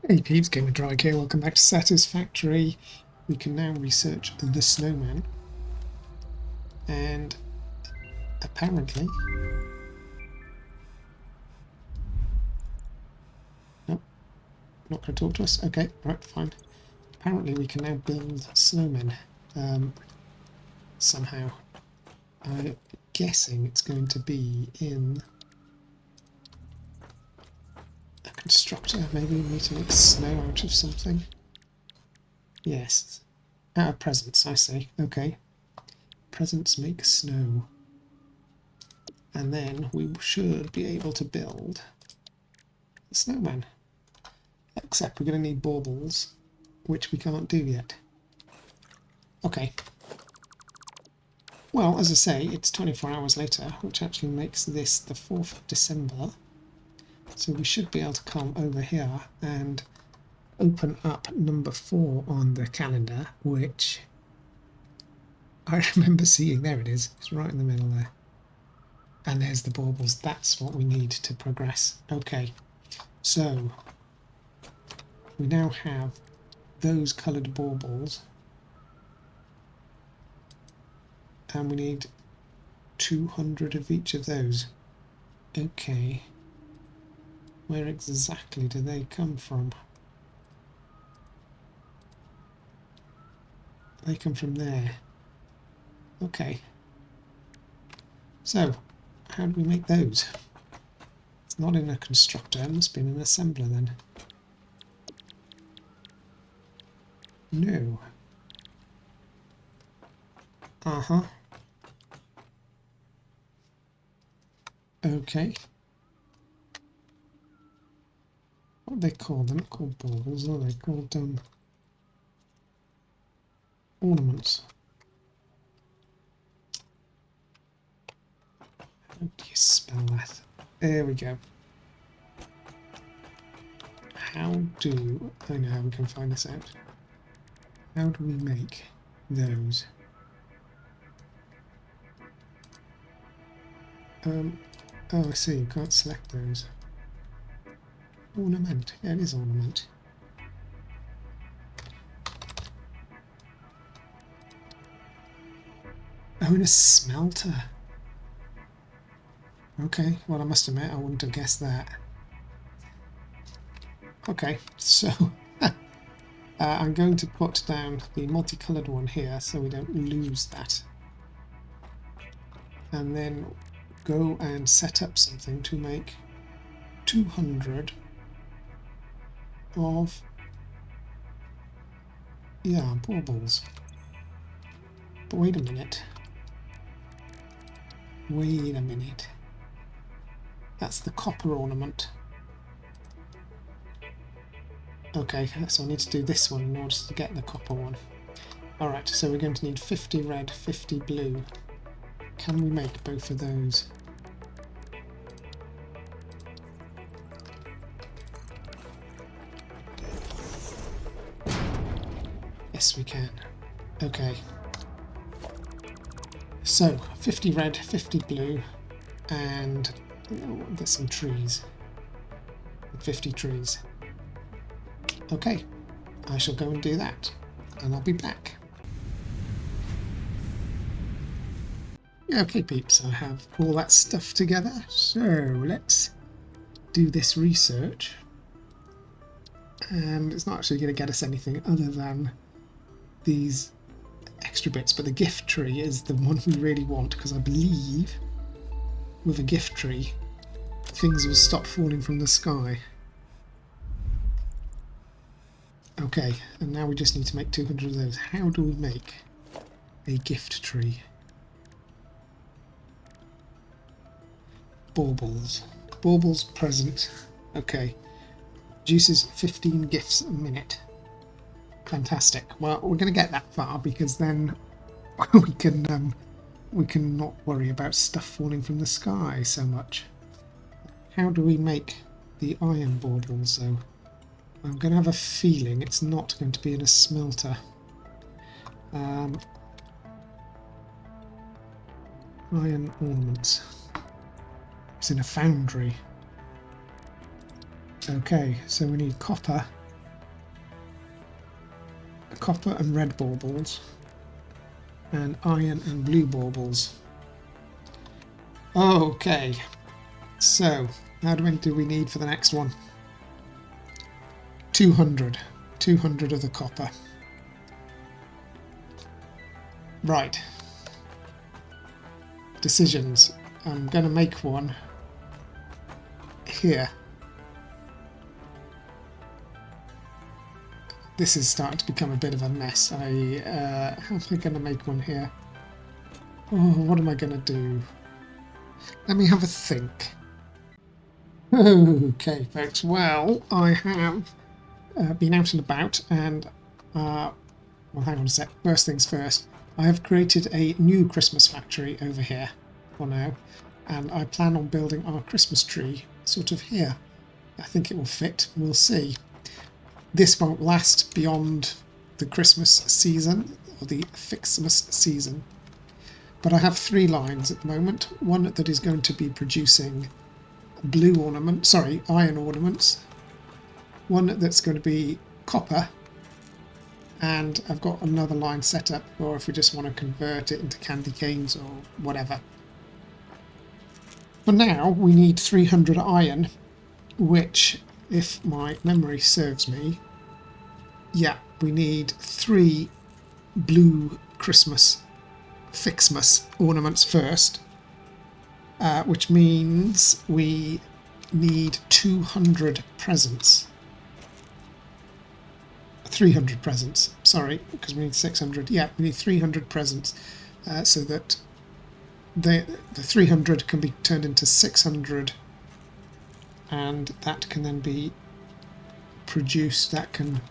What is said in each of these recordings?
Hey peeps, Gamer Drag here, welcome back to Satisfactory. We can now research the snowman, and apparently... Nope, not going to talk to us. Okay, right, fine. Apparently we can now build snowmen somehow. I'm guessing it's going to be in a constructor. Maybe we need to make snow out of something. Yes, out of presents, I see. Okay, presents make snow. And then we should be able to build the snowman. Except we're going to need baubles, which we can't do yet. Okay. Well, as I say, it's 24 hours later, which actually makes this the 4th of December. So we should be able to come over here and open up number 4 on the calendar, which I remember seeing. There it is. It's right in the middle there. And there's the baubles. That's what we need to progress. Okay. So we now have those coloured baubles. And we need 200 of each of those. Okay. Where exactly do they come from? They come from there. Okay. So, how do we make those? It's not in a constructor, it must be in an assembler then. No. Uh-huh. Okay. What are they called? They're not called baubles, are they? Called ornaments. How do you spell that? There we go. How do... I know how we can find this out. How do we make those? Oh, I see, you can't select those. Ornament. Yeah, it is ornament. Oh, in a smelter. Okay, well, I must admit, I wouldn't have guessed that. Okay, so I'm going to put down the multicoloured one here so we don't lose that. And then go and set up something to make 200 of, yeah, baubles. But wait a minute. Wait a minute. That's the copper ornament. Okay, so I need to do this one in order to get the copper one. Alright, so we're going to need 50 red, 50 blue. Can we make both of those? Yes, we can. Okay. So, 50 red, 50 blue, and there's some trees. 50 trees. Okay, I shall go and do that, and I'll be back. Okay peeps, I have all that stuff together, so let's do this research. And it's not actually going to get us anything other than these extra bits, but the gift tree is the one we really want, because I believe with a gift tree things will stop falling from the sky. Okay, and now we just need to make 200 of those. How do we make a gift tree? Baubles. Baubles present. Okay. Produces 15 gifts a minute. Fantastic. Well, we're going to get that far because then we can not worry about stuff falling from the sky so much. How do we make the iron baubles though? I'm going to have a feeling it's not going to be in a smelter. Iron ornaments. It's in a foundry. Okay, so we need copper copper and red baubles, and iron and blue baubles. Okay, so how many do we need for the next one? 200. 200 of the copper. Right. Decisions. I'm going to make one here. This is starting to become a bit of a mess. How am I going to make one here? Oh, what am I going to do? Let me have a think. Okay, folks. Well, I have been out and about, and well, hang on a sec. First things first. I have created a new Christmas factory over here for now, and I plan on building our Christmas tree sort of here. I think it will fit. We'll see. This won't last beyond the Christmas season, or the Fixmas season. But I have 3 lines at the moment. One that is going to be producing blue ornaments, sorry, iron ornaments. One that's going to be copper. And I've got another line set up for if we just want to convert it into candy canes or whatever. For now, we need 300 iron, which, if my memory serves me, yeah, we need 3 blue Christmas Fixmas ornaments first, which means we need 200 presents. 300 presents, sorry, because we need 600. Yeah, we need 300 presents, so that the 300 can be turned into 600, and that can then be produced. That can.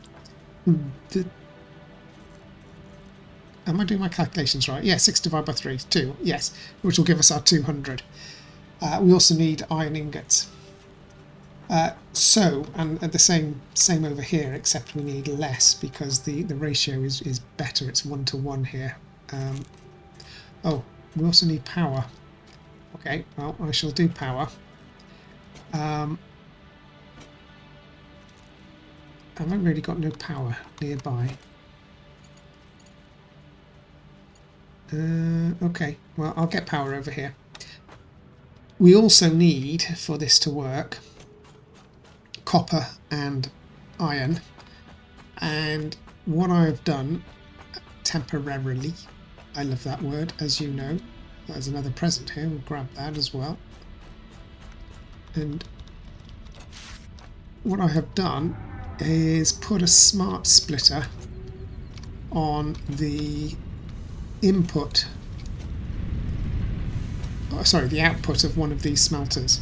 Am I doing my calculations right? Yeah, 6 divided by 3 is 2. Yes, which will give us our 200. We also need iron ingots. And the same over here, except we need less because the ratio is better. It's 1 to 1 here. Oh, we also need power. Okay, well, I shall do power. Have I really got no power nearby? Okay, well, I'll get power over here. We also need, for this to work, copper and iron. And what I've done temporarily, I love that word, as you know. There's another present here, we'll grab that as well. And what I have done is put a smart splitter on the input, the output of one of these smelters.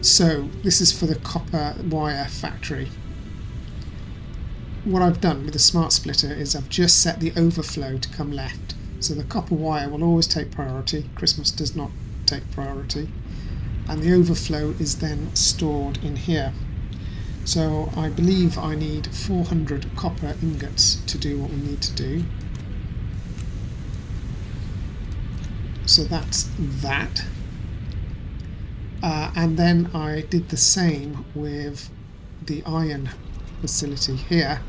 So this is for the copper wire factory. What I've done with the smart splitter is I've just set the overflow to come left. So the copper wire will always take priority. Christmas does not take priority. And the overflow is then stored in here. So I believe I need 400 copper ingots to do what we need to do. So that's that. And then I did the same with the iron facility here.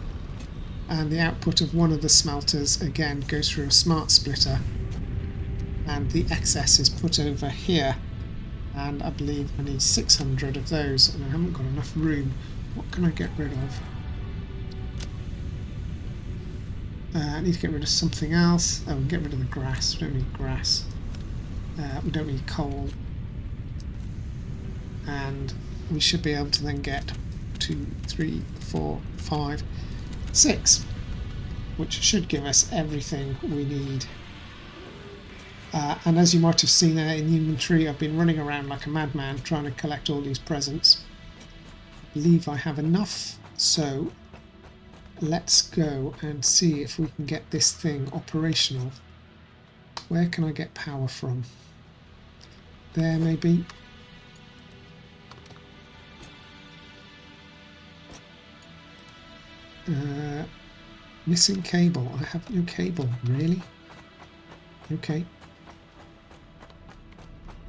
And the output of one of the smelters again goes through a smart splitter. And the excess is put over here. And I believe I need 600 of those. And I haven't got enough room. What can I get rid of? I need to get rid of something else. Oh, get rid of the grass. We don't need grass. We don't need coal. And we should be able to then get 2, 3, 4, 5, 6, which should give us everything we need. And as you might have seen there in the inventory, I've been running around like a madman trying to collect all these presents. I believe I have enough, so let's go and see if we can get this thing operational. Where can I get power from? There, maybe. Missing cable. I have no cable, really? Okay.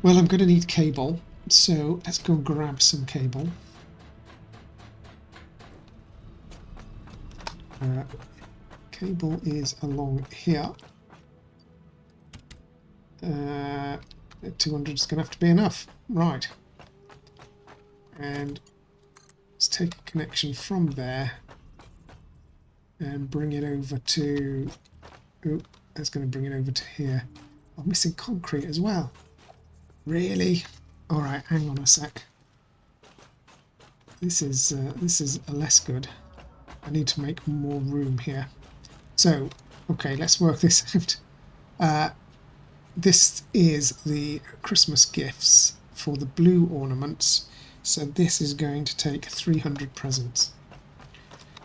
Well, I'm going to need cable, so let's go grab some cable. cable is along here. 200 is going to have to be enough. Right. And let's take a connection from there and bring it over to... Oh, that's going to bring it over to here. I'm missing concrete as well. Really? Alright, hang on a sec. This is less good. I need to make more room here. So, okay, let's work this out. This is the Christmas gifts for the blue ornaments. So this is going to take 300 presents.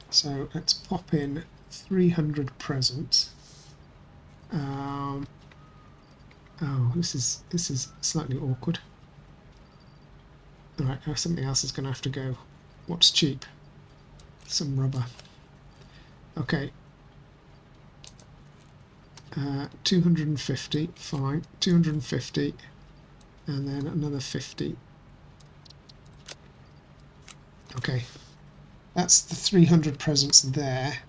So let's pop in 300 presents. Oh, this is slightly awkward. Alright, now something else is going to have to go. What's cheap? Some rubber. Okay. 250, fine. 250, and then another 50. Okay. That's the 300 presents there.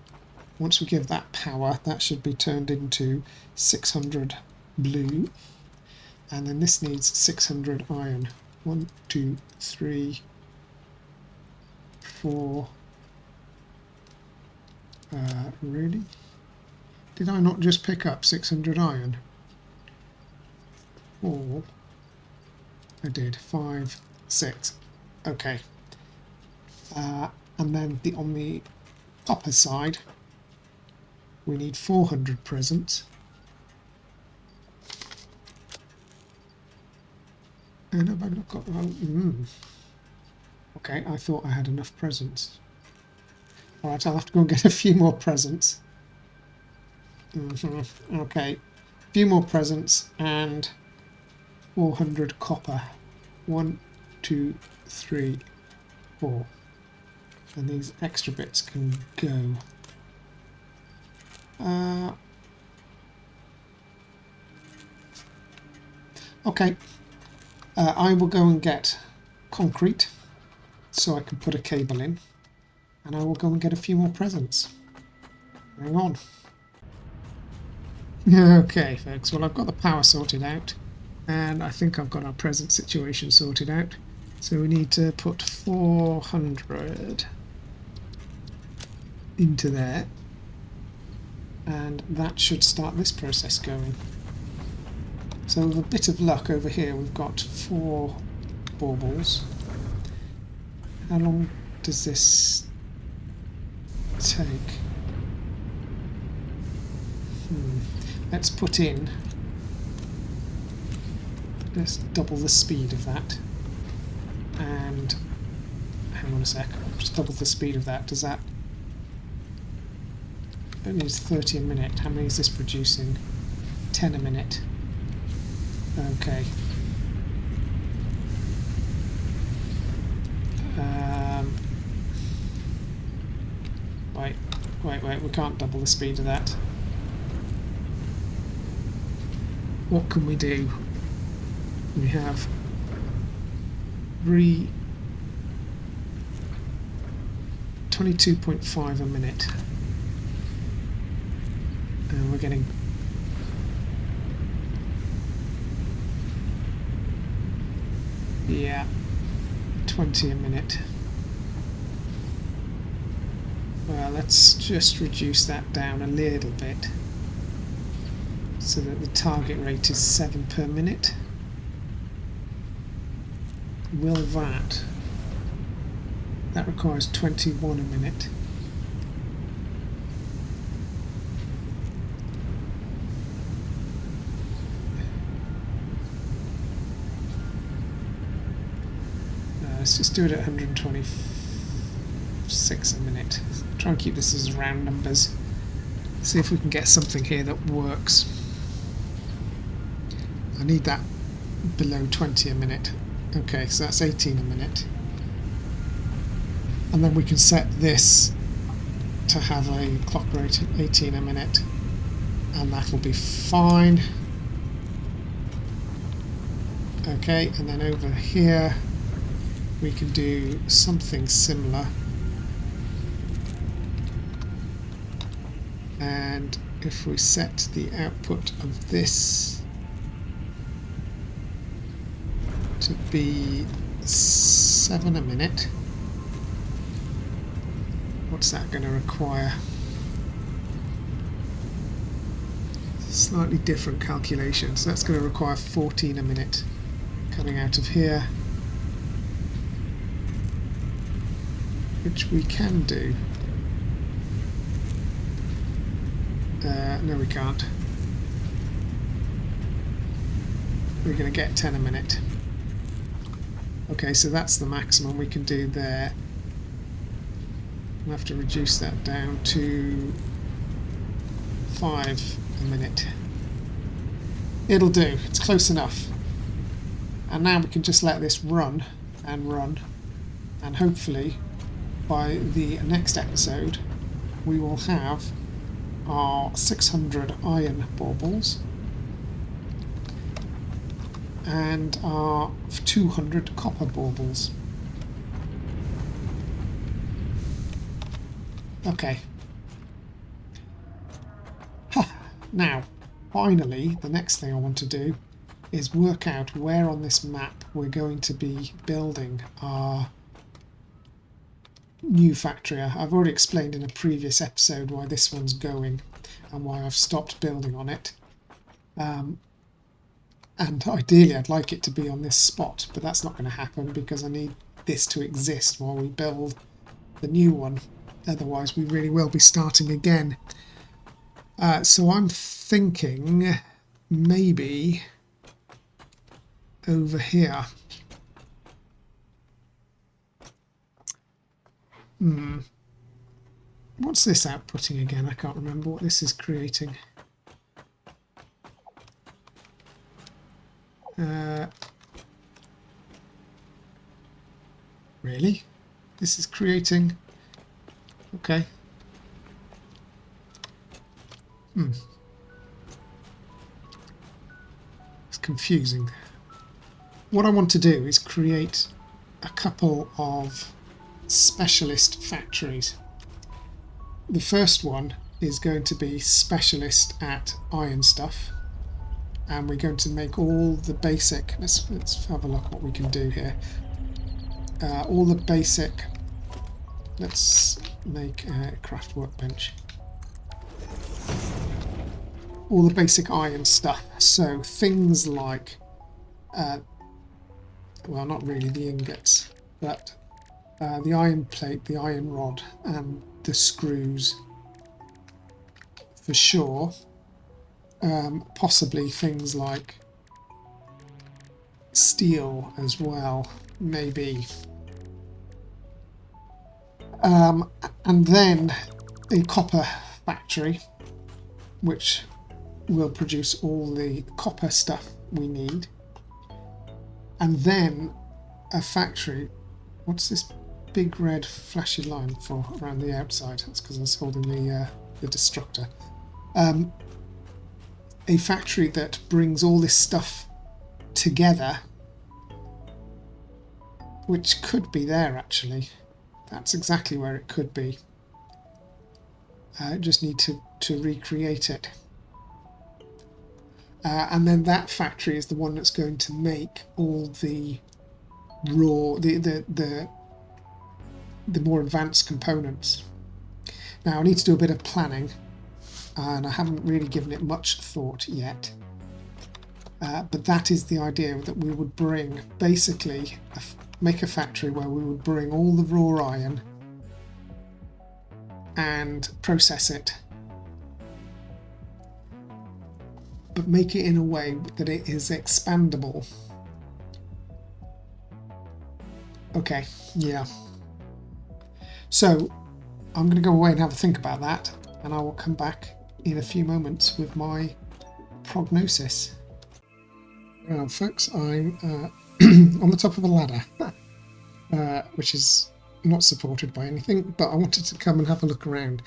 Once we give that power, that should be turned into 600 blue. And then this needs 600 iron. 1, 2, 3, 4. Really? Did I not just pick up 600 iron? 4. I did. 5, 6. Okay. And then on the copper side, we need 400 presents. And have I not got... Okay, I thought I had enough presents. Alright, I'll have to go and get a few more presents. Okay, a few more presents and 400 copper. 1, 2, 3, 4. And these extra bits can go. Okay, I will go and get concrete so I can put a cable in, and I will go and get a few more presents. Hang on. Okay, folks, well, I've got the power sorted out, and I think I've got our present situation sorted out. So we need to put 400 into there, and that should start this process going. So with a bit of luck over here, we've got 4 baubles. How long does this take? Let's put in, let's double the speed of that, and hang on a sec, just double the speed of that. Does that, it needs 30 a minute. How many is this producing? 10 a minute. Okay. Wait, we can't double the speed of that. What can we do? We have 22.5 a minute. And we're getting yeah, 20 a minute. Well, let's just reduce that down a little bit so that the target rate is 7 per minute. Will that requires 21 a minute. Let's just do it at 126 a minute. Try and keep this as round numbers. See if we can get something here that works. I need that below 20 a minute. Okay, so that's 18 a minute. And then we can set this to have a clock rate of 18 a minute. And that will be fine. Okay, and then over here we can do something similar. And if we set the output of this to be 7 a minute, what's that going to require? Slightly different calculation. So that's going to require 14 a minute coming out of here, which we can do. No, we can't. We're going to get 10 a minute. Okay, so that's the maximum we can do there. We'll have to reduce that down to 5 a minute. It'll do. It's close enough. And now we can just let this run, and hopefully by the next episode we will have our 600 iron baubles and our 200 copper baubles. Okay. Now, finally, the next thing I want to do is work out where on this map we're going to be building our new factory. I've already explained in a previous episode why this one's going and why I've stopped building on it. And ideally I'd like it to be on this spot, but that's not going to happen because I need this to exist while we build the new one. Otherwise we really will be starting again. So I'm thinking maybe over here. What's this outputting again? I can't remember what this is creating. Really? This is creating... Okay. It's confusing. What I want to do is create a couple of specialist factories. The first one is going to be specialist at iron stuff, and we're going to make all the basic, let's have a look what we can do here. All the basic, let's make a craft workbench. All the basic iron stuff, so things like well, not really the ingots, but the iron plate, the iron rod, and the screws for sure. Possibly things like steel as well, maybe. And then a copper factory, which will produce all the copper stuff we need. And then a factory. What's this big red flashy line for around the outside? That's because I was holding the destructor. A factory that brings all this stuff together, which could be there actually. That's exactly where it could be. Just need to recreate it. And then that factory is the one that's going to make all the raw, the more advanced components. Now I need to do a bit of planning, and I haven't really given it much thought yet. But that is the idea, that we would bring, basically, make a factory where we would bring all the raw iron and process it, but make it in a way that it is expandable. Okay, yeah. So I'm going to go away and have a think about that, and I will come back in a few moments with my prognosis. Well, folks, I'm on the top of a ladder, which is not supported by anything, but I wanted to come and have a look around.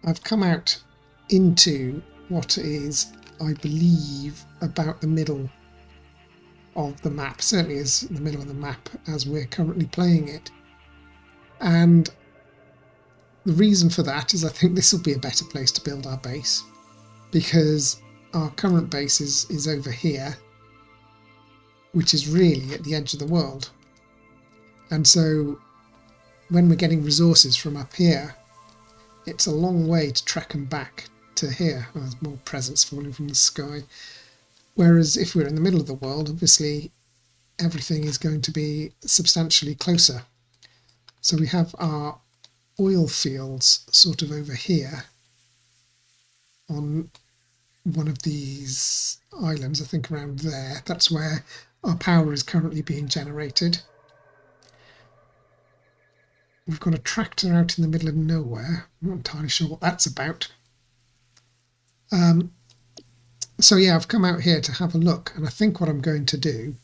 I've come out into what is, I believe, about the middle of the map, certainly is the middle of the map as we're currently playing it. And The reason for that is I think this will be a better place to build our base, because our current base is over here, which is really at the edge of the world. And so when we're getting resources from up here, it's a long way to track them back to here. Oh, there's more presents falling from the sky. Whereas if we're in the middle of the world, obviously everything is going to be substantially closer. So we have our oil fields sort of over here on one of these islands, I think around there. That's where our power is currently being generated. We've got a tractor out in the middle of nowhere. I'm not entirely sure what that's about. So yeah, I've come out here to have a look, and I think what I'm going to do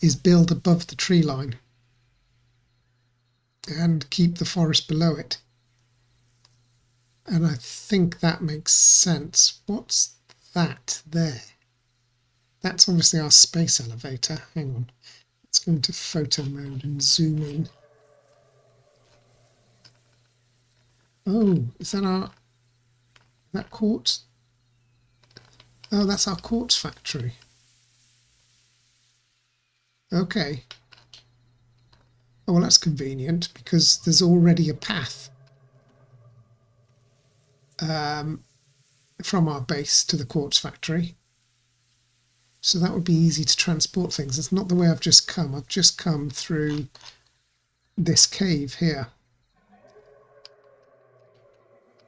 is build above the tree line and keep the forest below it. And I think that makes sense. What's that there? That's obviously our space elevator. Hang on. Let's go into photo mode and zoom in. Oh, is that quartz? Oh, that's our quartz factory. Okay. Oh, well, that's convenient because there's already a path from our base to the quartz factory. So that would be easy to transport things. It's not the way I've just come. I've just come through this cave here.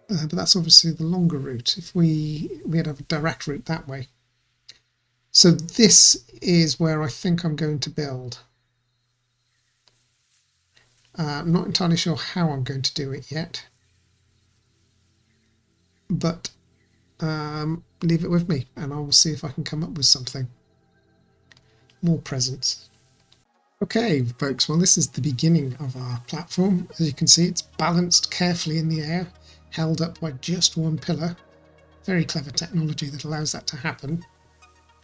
But that's obviously the longer route. If we'd have a direct route that way. So this is where I think I'm going to build. I'm not entirely sure how I'm going to do it yet. But leave it with me and I will see if I can come up with something. More presents. Okay, folks, well, this is the beginning of our platform. As you can see, it's balanced carefully in the air, held up by just one pillar. Very clever technology that allows that to happen.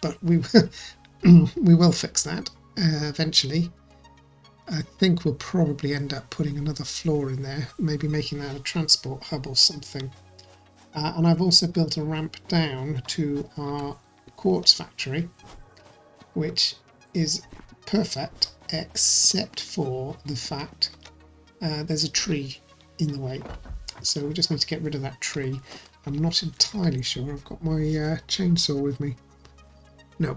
But we will fix that eventually. I think we'll probably end up putting another floor in there, maybe making that a transport hub or something. And I've also built a ramp down to our quartz factory, which is perfect except for the fact there's a tree in the way. So we just need to get rid of that tree. I'm not entirely sure. I've got my chainsaw with me. No.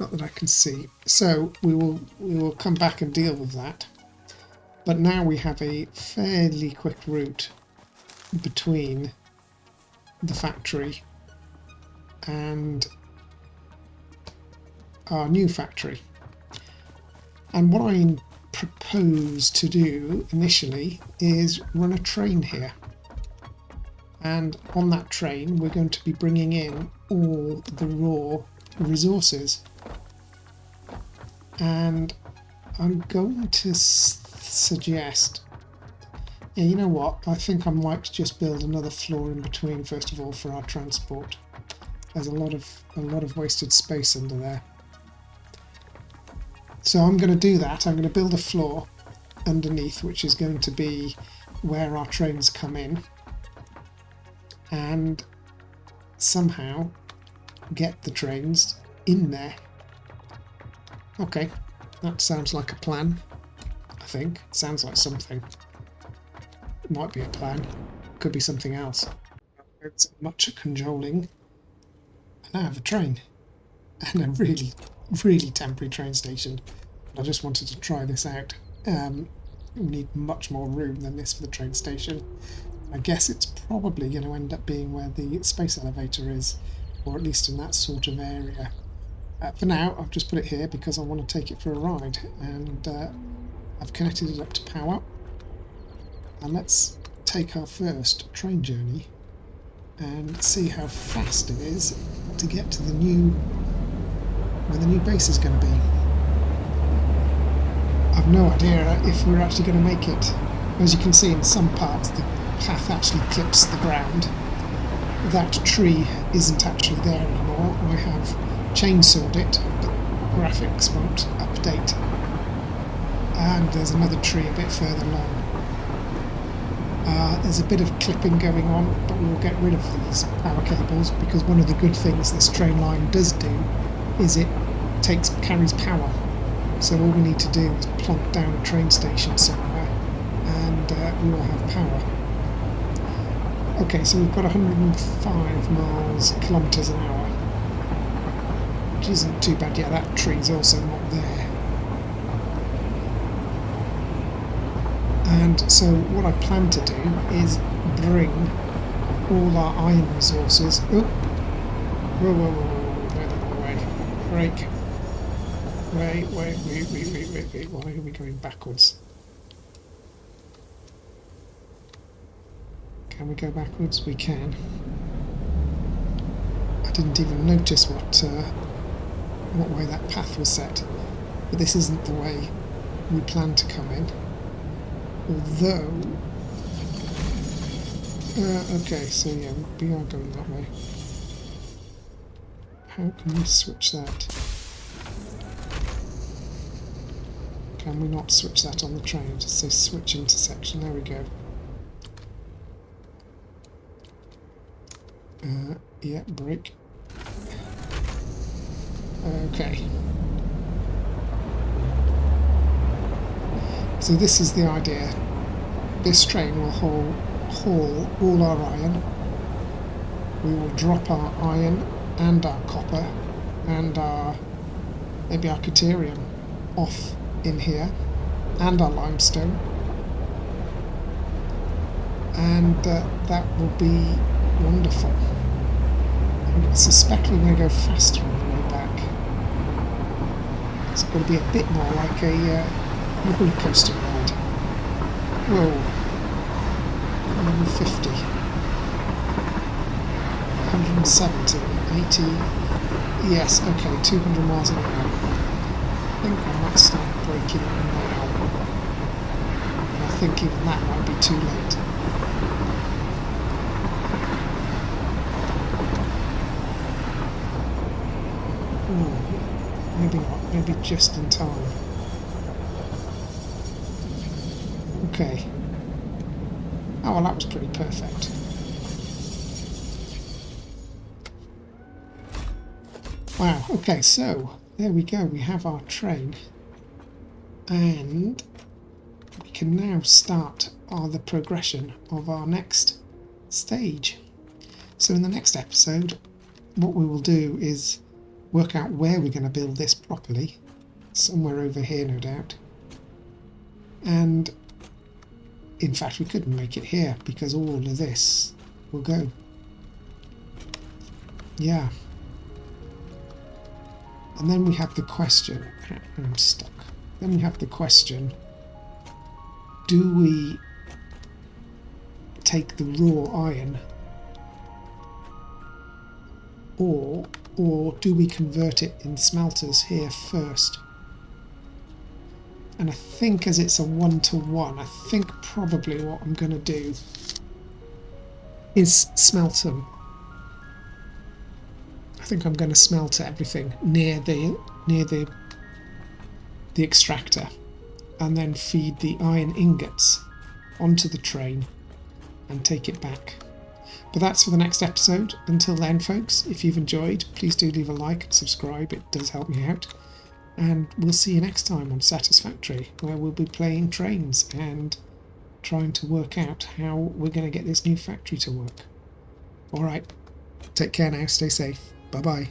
Not that I can see. So we will come back and deal with that. But now we have a fairly quick route between the factory and our new factory. And what I propose to do initially is run a train here. And on that train we're going to be bringing in all the raw resources. And I'm going to suggest, yeah, you know what, I think I might just build another floor in between first of all for our transport. There's a lot of wasted space under there. So I'm going to do that. I'm going to build a floor underneath, which is going to be where our trains come in, and somehow get the trains in there. Okay, that sounds like a plan, I think. Sounds like something. It might be a plan. Could be something else. It's much cajoling. And I have a train. And a really, really temporary train station. I just wanted to try this out. We need much more room than this for the train station. I guess it's probably going to end up being where the space elevator is, or at least in that sort of area. For now, I've just put it here because I want to take it for a ride, and I've connected it up to power. And let's take our first train journey and see how fast it is to get to where the new base is going to be. I've no idea if we're actually going to make it. As you can see, in some parts the path actually clips the ground. That tree isn't actually there anymore. I have chainsawed it, but graphics won't update And there's another tree a bit further along. There's a bit of clipping going on, but we will get rid of these power cables, because one of the good things this train line does do is it carries power. So all we need to do is plonk down a train station somewhere and we will have power. Okay, so we've got 105 kilometers an hour, which isn't too bad. Yeah, that tree's also not there. And so what I plan to do is bring all our iron resources. Oh, whoa, whoa, whoa, whoa, wait, break. Wait, why are we going backwards? Can we go backwards? We can. I didn't even notice what way that path was set, but this isn't the way we plan to come in. Although, okay, so yeah, we are going that way. How can we switch that? Can we not switch that on the train? Just say switch intersection, there we go. Yeah, brake. Okay. So this is the idea. This train will haul all our iron. We will drop our iron and our copper and maybe our caterium off in here, and our limestone, and that will be wonderful. I suspect we're going to go faster on the way back. It's going to be a bit more like a roller coaster ride. Whoa, 150, 170, 80, yes, okay, 200 miles an hour. I think I might start braking now. And I think even that might be too late. Ooh, maybe not, maybe just in time. Okay. Oh, well, that was pretty perfect. Wow, okay, so there we go, we have our train, and we can now start the progression of our next stage. So in the next episode, what we will do is work out where we're going to build this properly, somewhere over here no doubt, and in fact we couldn't make it here because all of this will go. Yeah. And then we have the question, I'm stuck. Then we have the question, do we take the raw iron or do we convert it in smelters here first? And I think as it's a 1-to-1, I think probably what I'm going to do is smelt them. I think I'm going to smelt everything near the extractor, and then feed the iron ingots onto the train and take it back. But that's for the next episode. Until then, folks, if you've enjoyed, please do leave a like and subscribe. It does help me out. And we'll see you next time on Satisfactory, where we'll be playing trains and trying to work out how we're going to get this new factory to work. Alright, take care now, stay safe. Bye-bye.